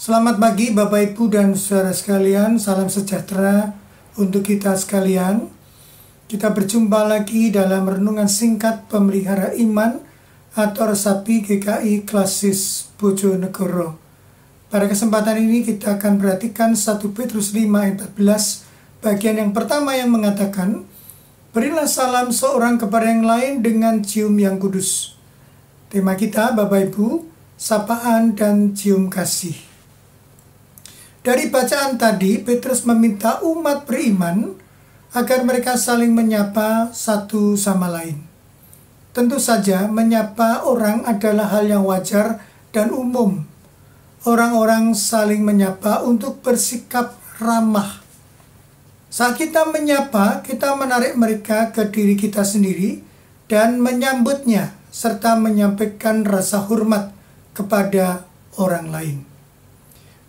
Selamat pagi Bapak Ibu dan saudara sekalian, salam sejahtera untuk kita sekalian. Kita berjumpa lagi dalam renungan singkat pemelihara iman atau Resapi GKI Klasis Bojonegoro. Pada kesempatan ini kita akan perhatikan 1 Petrus 5 ayat 14 bagian yang pertama yang mengatakan, berilah salam seorang kepada yang lain dengan cium yang kudus. Tema kita Bapak Ibu, sapaan dan cium kasih. Dari bacaan tadi, Petrus meminta umat beriman agar mereka saling menyapa satu sama lain. Tentu saja, menyapa orang adalah hal yang wajar dan umum. Orang-orang saling menyapa untuk bersikap ramah. Saat kita menyapa, kita menarik mereka ke diri kita sendiri dan menyambutnya, serta menyampaikan rasa hormat kepada orang lain.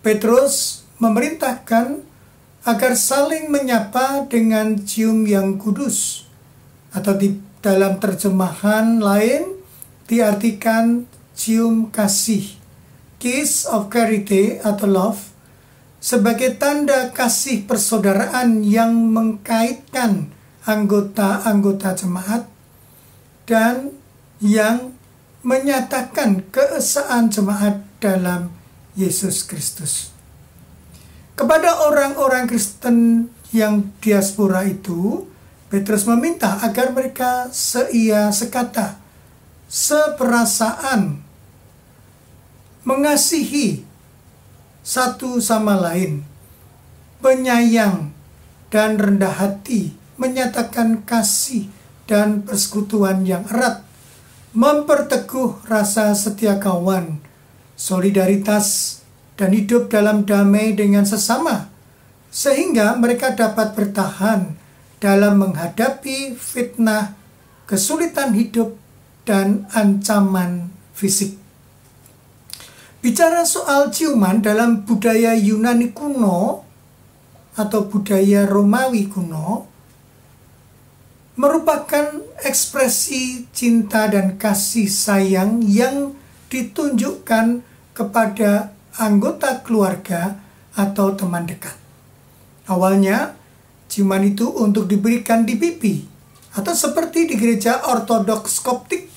Petrus memerintahkan agar saling menyapa dengan cium yang kudus, atau di dalam terjemahan lain diartikan cium kasih, kiss of charity atau love, sebagai tanda kasih persaudaraan yang mengkaitkan anggota-anggota jemaat dan yang menyatakan keesaan jemaat dalam Yesus Kristus. Kepada orang-orang Kristen yang diaspora itu, Petrus meminta agar mereka seia sekata, seperasaan, mengasihi satu sama lain, penyayang dan rendah hati, menyatakan kasih dan persekutuan yang erat, memperteguh rasa setia kawan, solidaritas, dan hidup dalam damai dengan sesama, sehingga mereka dapat bertahan dalam menghadapi fitnah, kesulitan hidup, dan ancaman fisik. Bicara soal ciuman dalam budaya Yunani kuno atau budaya Romawi kuno, merupakan ekspresi cinta dan kasih sayang yang ditunjukkan kepada anggota keluarga atau teman dekat. Awalnya, ciuman itu untuk diberikan di pipi, atau seperti di gereja Ortodoks Koptik,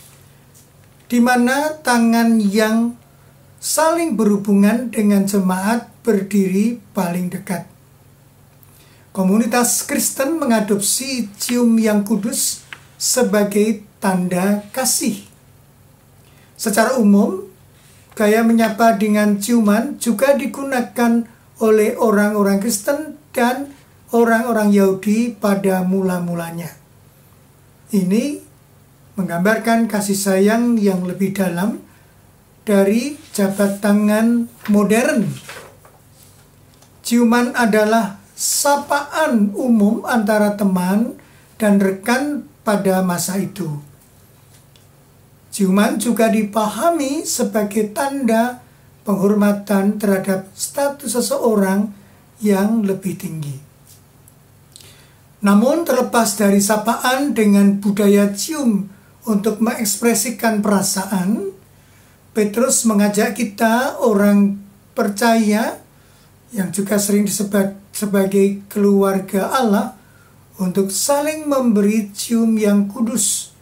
di mana tangan yang saling berhubungan dengan jemaat berdiri paling dekat. Komunitas Kristen mengadopsi cium yang kudus sebagai tanda kasih. Secara umum, gaya menyapa dengan ciuman juga digunakan oleh orang-orang Kristen dan orang-orang Yahudi pada mula-mulanya. Ini menggambarkan kasih sayang yang lebih dalam dari jabat tangan modern. Ciuman adalah sapaan umum antara teman dan rekan pada masa itu. Ciuman juga dipahami sebagai tanda penghormatan terhadap status seseorang yang lebih tinggi. Namun terlepas dari sapaan dengan budaya cium untuk mengekspresikan perasaan, Petrus mengajak kita orang percaya yang juga sering disebut sebagai keluarga Allah untuk saling memberi cium yang kudus,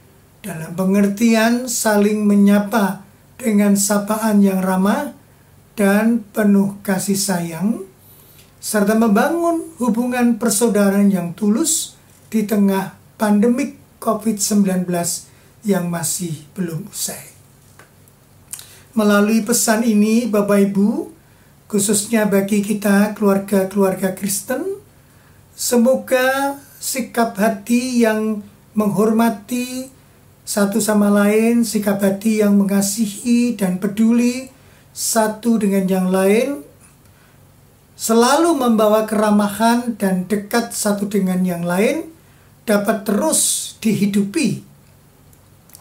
dalam pengertian saling menyapa dengan sapaan yang ramah dan penuh kasih sayang, serta membangun hubungan persaudaraan yang tulus di tengah pandemik COVID-19 yang masih belum usai. Melalui pesan ini, Bapak Ibu, khususnya bagi kita keluarga-keluarga Kristen, semoga sikap hati yang menghormati satu sama lain, sikap hati yang mengasihi dan peduli satu dengan yang lain, selalu membawa keramahan dan dekat satu dengan yang lain, dapat terus dihidupi.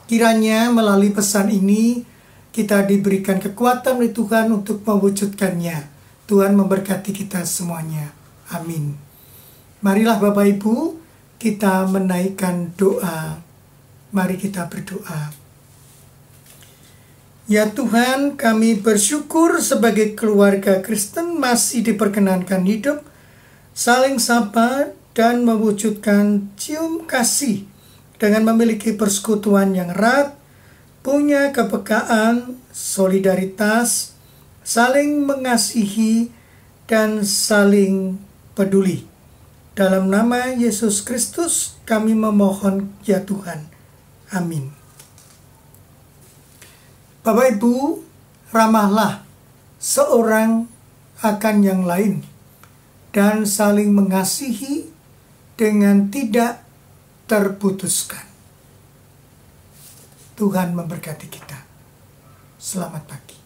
Kiranya melalui pesan ini, kita diberikan kekuatan oleh Tuhan untuk mewujudkannya. Tuhan memberkati kita semuanya. Amin. Marilah Bapak Ibu, kita menaikkan doa. Mari kita berdoa. Ya Tuhan, kami bersyukur sebagai keluarga Kristen masih diperkenankan hidup, saling sapa dan mewujudkan cium kasih dengan memiliki persekutuan yang erat, punya kepekaan, solidaritas, saling mengasihi, dan saling peduli. Dalam nama Yesus Kristus kami memohon ya Tuhan. Amin. Bapak Ibu, ramahlah seorang akan yang lain dan saling mengasihi dengan tidak terputuskan. Tuhan memberkati kita. Selamat pagi.